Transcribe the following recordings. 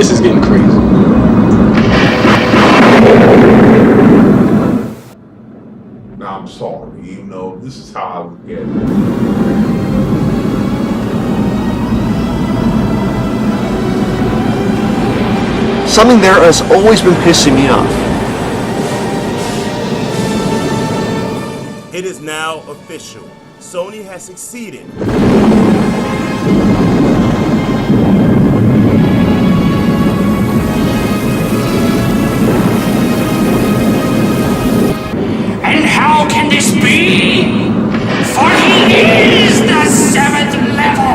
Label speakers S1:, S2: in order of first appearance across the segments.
S1: This is getting crazy.
S2: Now I'm sorry, you know, this is how I look at it.
S3: Something there has always been pissing me off.
S4: It is now official. Sony has succeeded.
S5: And how can this be? For he is the 7th level!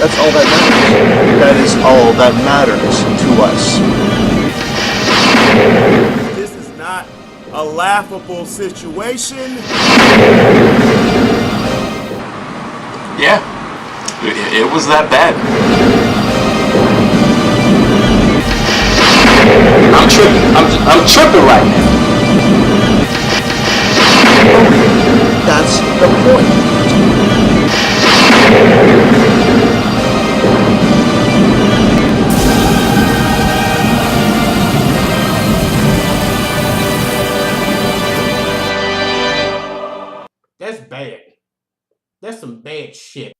S3: That's all that matters. That is all that matters to us.
S4: This is not a laughable situation.
S6: Yeah, it was that bad.
S1: I'm tripping. I'm tripping right now.
S3: That's the point.
S7: That's bad. That's some bad shit.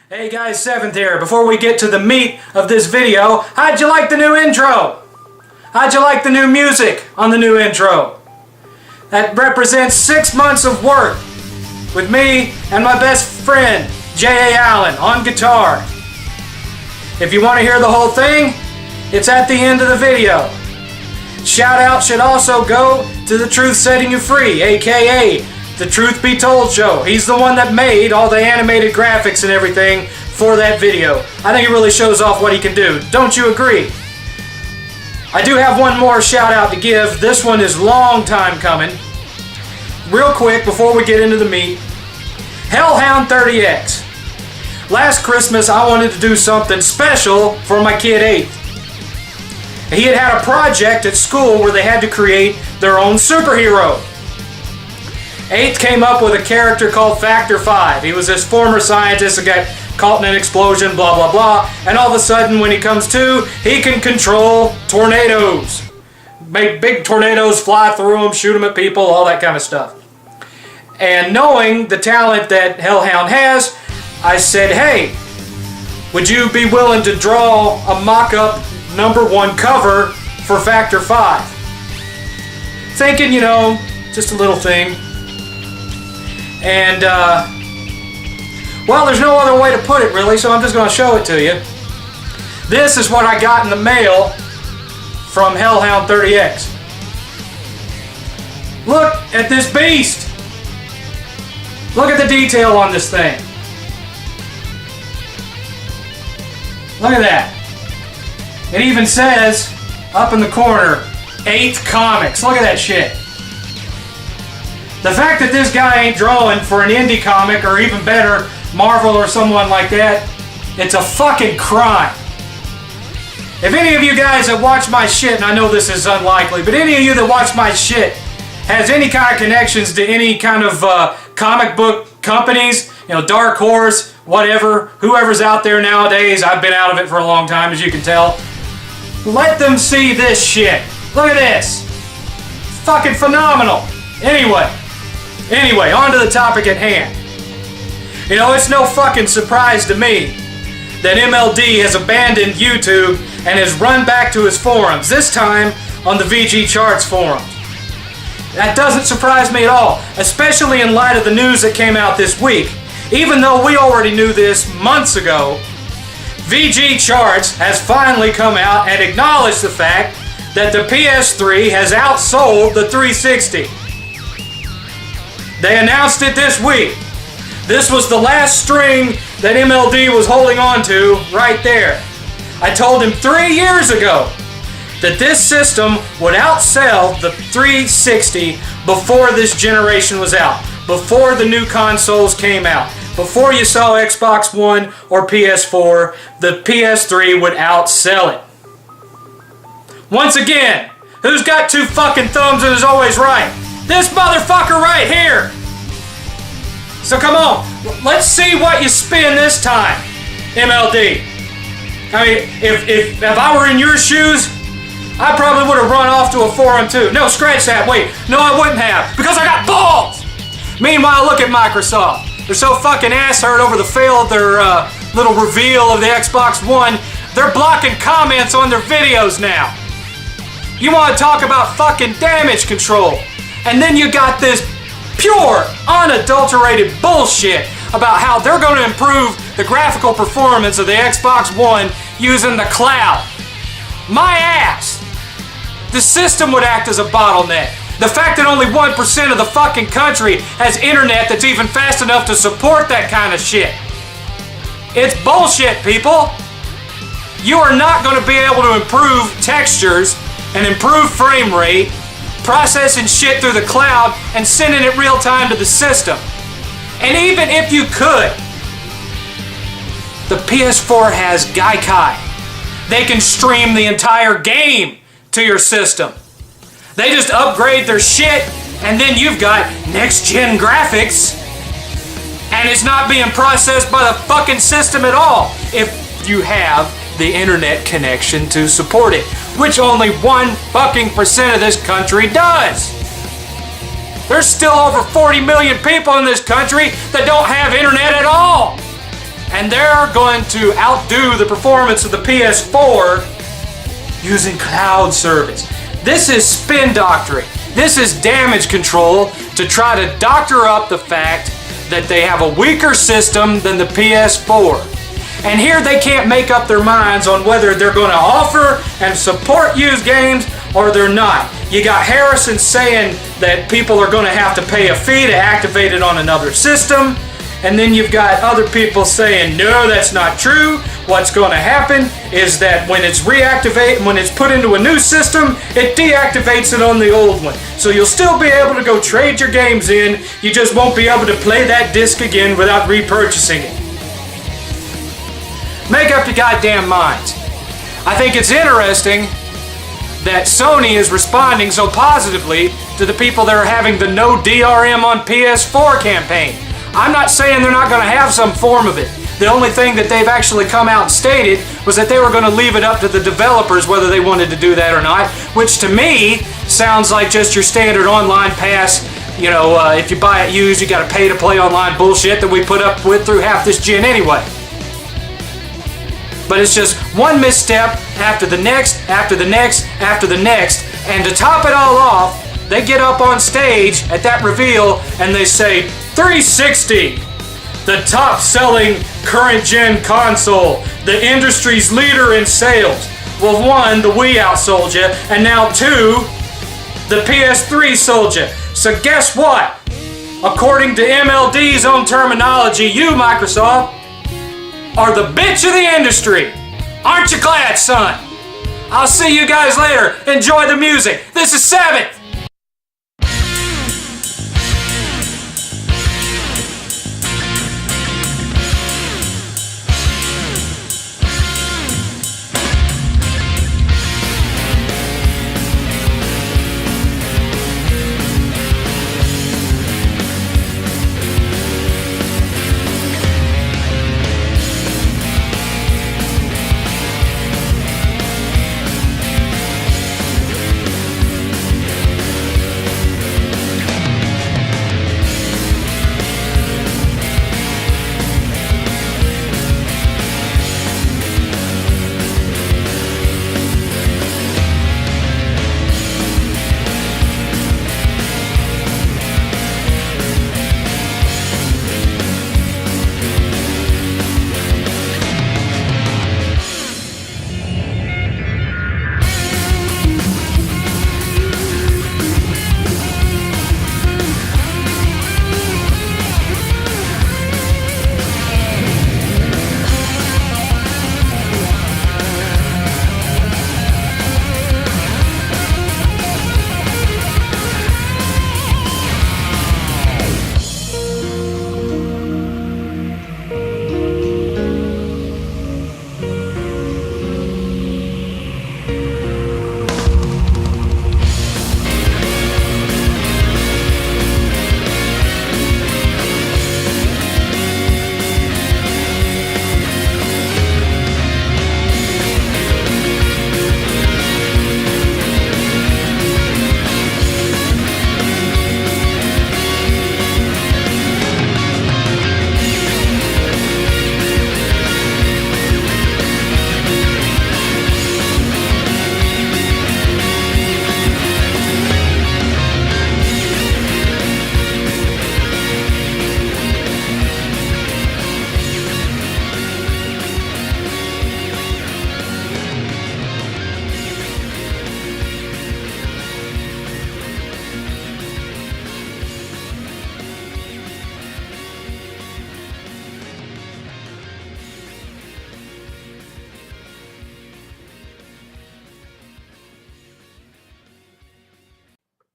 S8: Hey guys, 7th here. Before we get to the meat of this video, how'd you like the new intro? How'd you like the new music on the new intro? That represents 6 months of work with me and my best friend, J.A. Allen, on guitar. If you want to hear the whole thing, it's at the end of the video. Shout out should also go to The Truth Setting You Free, aka The Truth Be Told Show. He's the one that made all the animated graphics and everything for that video. I think it really shows off what he can do. Don't you agree? I do have one more shout out to give. This one is long time coming. Real quick before we get into the meat. Hellhound 30X. Last Christmas I wanted to do something special for my kid 8th. He had a project at school where they had to create their own superhero. 8th came up with a character called Factor 5. He was this former scientist that got caught in an explosion, blah blah blah, and all of a sudden when he comes to, he can control tornadoes. Make big tornadoes fly through them, shoot them at people, all that kind of stuff. And knowing the talent that Hellhound has, I said, hey, would you be willing to draw a mock-up #1 cover for Factor 5? Thinking, you know, just a little thing. And, well, there's no other way to put it, really, so I'm just going to show it to you. This is what I got in the mail from Hellhound 30X. Look at this beast! Look at the detail on this thing. Look at that. It even says, up in the corner, 8th Comics. Look at that shit. The fact that this guy ain't drawing for an indie comic, or even better, Marvel or someone like that, it's a fucking crime. If any of you guys that watch my shit, and I know this is unlikely, but any of you that watch my shit has any kind of connections to any kind of comic book companies, you know, Dark Horse, whatever, whoever's out there nowadays, I've been out of it for a long time, as you can tell. Let them see this shit. Look at this. Fucking phenomenal. Anyway, on to the topic at hand. You know, it's no fucking surprise to me that MLD has abandoned YouTube and has run back to his forums, this time on the VGChartz forums. That doesn't surprise me at all, especially in light of the news that came out this week. Even though we already knew this months ago, VGChartz has finally come out and acknowledged the fact that the PS3 has outsold the 360. They announced it this week. This was the last string that MLD was holding on to right there. I told him 3 years ago that this system would outsell the 360 before this generation was out, before the new consoles came out, before you saw Xbox One or PS4, the PS3 would outsell it. Once again, who's got 2 fucking thumbs and is always right? This motherfucker right here! So come on, let's see what you spin this time, MLD. I mean, if I were in your shoes, I probably would have run off to a forum too. No, scratch that, wait. No, I wouldn't have, because I got balls! Meanwhile, look at Microsoft. They're so fucking ass hurt over the fail of their little reveal of the Xbox One, they're blocking comments on their videos now. You want to talk about fucking damage control, and then you got this pure, unadulterated bullshit about how they're going to improve the graphical performance of the Xbox One using the cloud. My ass! The system would act as a bottleneck. The fact that only 1% of the fucking country has internet that's even fast enough to support that kind of shit. It's bullshit, people. You are not going to be able to improve textures and improve frame rate, processing shit through the cloud and sending it real time to the system. And even if you could, the PS4 has Gaikai. They can stream the entire game to your system. They just upgrade their shit, and then you've got next-gen graphics, and it's not being processed by the fucking system at all if you have the internet connection to support it, which only 1% of this country does. There's still over 40 million people in this country that don't have internet at all, and they're going to outdo the performance of the PS4 using cloud service. This is spin doctoring. This is damage control to try to doctor up the fact that they have a weaker system than the PS4. And here they can't make up their minds on whether they're going to offer and support used games or they're not. You got Harrison saying that people are going to have to pay a fee to activate it on another system. And then you've got other people saying, no, that's not true. What's going to happen is that when it's when it's put into a new system, it deactivates it on the old one. So you'll still be able to go trade your games in. You just won't be able to play that disc again without repurchasing it. Make up your goddamn minds. I think it's interesting that Sony is responding so positively to the people that are having the no DRM on PS4 campaign. I'm not saying they're not going to have some form of it. The only thing that they've actually come out and stated was that they were going to leave it up to the developers whether they wanted to do that or not, which to me sounds like just your standard online pass. You know, if you buy it used, you got to pay to play online bullshit that we put up with through half this gen anyway. But it's just one misstep after the next, after the next, after the next, and to top it all off, they get up on stage at that reveal and they say, 360, the top-selling current-gen console, the industry's leader in sales. Well, 1, the Wii outsold you, and now 2, the PS3 sold you. So guess what? According to MLD's own terminology, you, Microsoft, are the bitch of the industry. Aren't you glad, son? I'll see you guys later. Enjoy the music. This is 7th.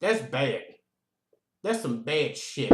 S7: That's bad. That's some bad shit.